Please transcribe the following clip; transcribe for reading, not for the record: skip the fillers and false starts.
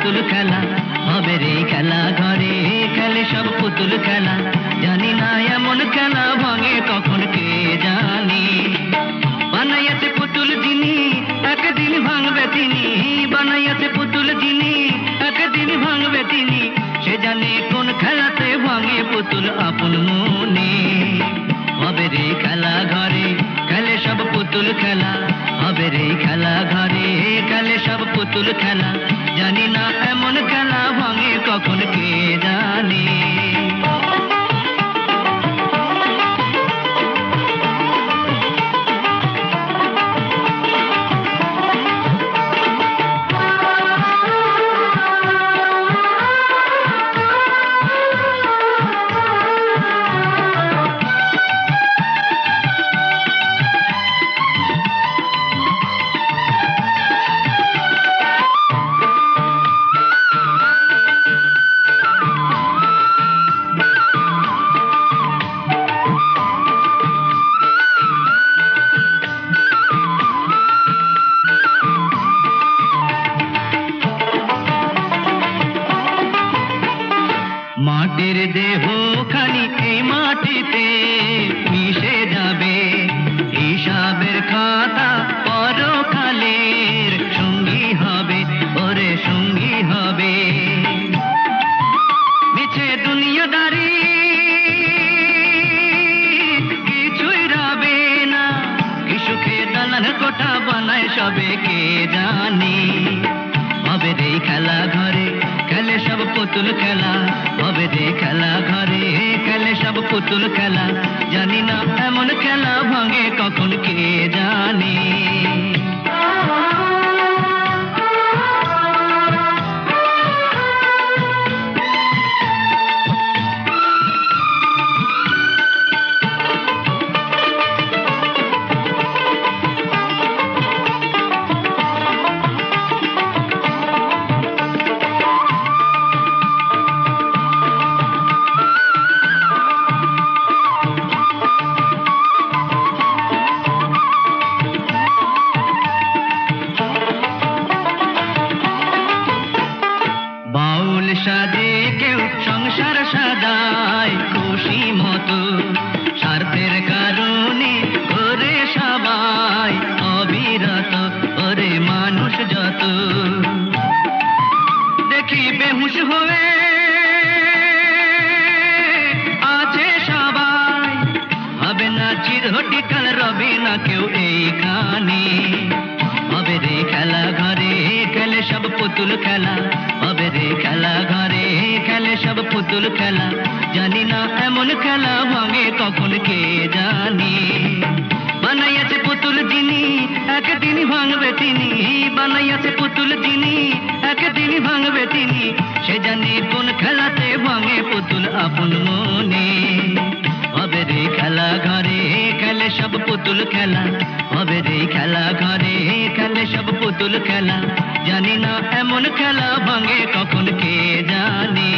পুতুল খেলা হবে রে খেলা ঘরে খেলে সব পুতুল খেলা জানি না এমন খেলা ভাঙে কখন কে জানি বানাইয়াছে পুতুল যিনি একদিন ভাঙবে তিনি বানাইয়াছে পুতুল যিনি একদিন ভাঙবে তিনি সে জানে কোন খেলাতে ভাঙে পুতুল আপন মনে হবে রে খেলা ঘরে খেলে সব পুতুল খেলা হবে রে খেলা ঘরে খেলে সব পুতুল খেলা জানি না এমন খেলা ভাঙে কখন কে জানে মাটির দেহ খানি এই মাটিতে মিশে যাবে হিসাবের খাতা পরকালের সঙ্গী হবে ওরে সঙ্গী হবে মিছে দুনিয়াদারি কিছুই রবে না কি সুখে দালান কোঠা বানায় সবে কে জানি হবে রে খেলা ঘরে খেলে সব পুতুল খেলা হবে রে খেলা ঘরে খেলে সব পুতুল খেলা জানি না এমন খেলা ভাঙে কখন কে জানে বাউল সাজে কেউ সংসার সাজায় খুশি মতো স্বার্থের কারণে করে সবাই অবিরত ওরে মানুষ যত দেখি বেহুশ হয়ে আছে সবাই হবে না চিরটিকাল রবে না কেউ এইখানে হবে রে খেলা ঘরে খেলে সব পুতুল খেলা হবে রে খেলা ঘরে খেলে সব পুতুল খেলা জানি না এমন খেলা ভাঙে কখন কে জানি বানাইয়াছে পুতুল যিনি একদিন ভাঙবে তিনি বানাইয়াছে পুতুল যিনি একদিন ভাঙবে তিনি সে জানে কোন খেলাতে ভাঙে পুতুল আপন মনে হবে রে খেলা ঘরে খেলে সব পুতুল খেলা হবে রে খেলা ঘরে খেলে সব পুতুল খেলা জানি না এমন খেলা ভাঙে কখন কে জানে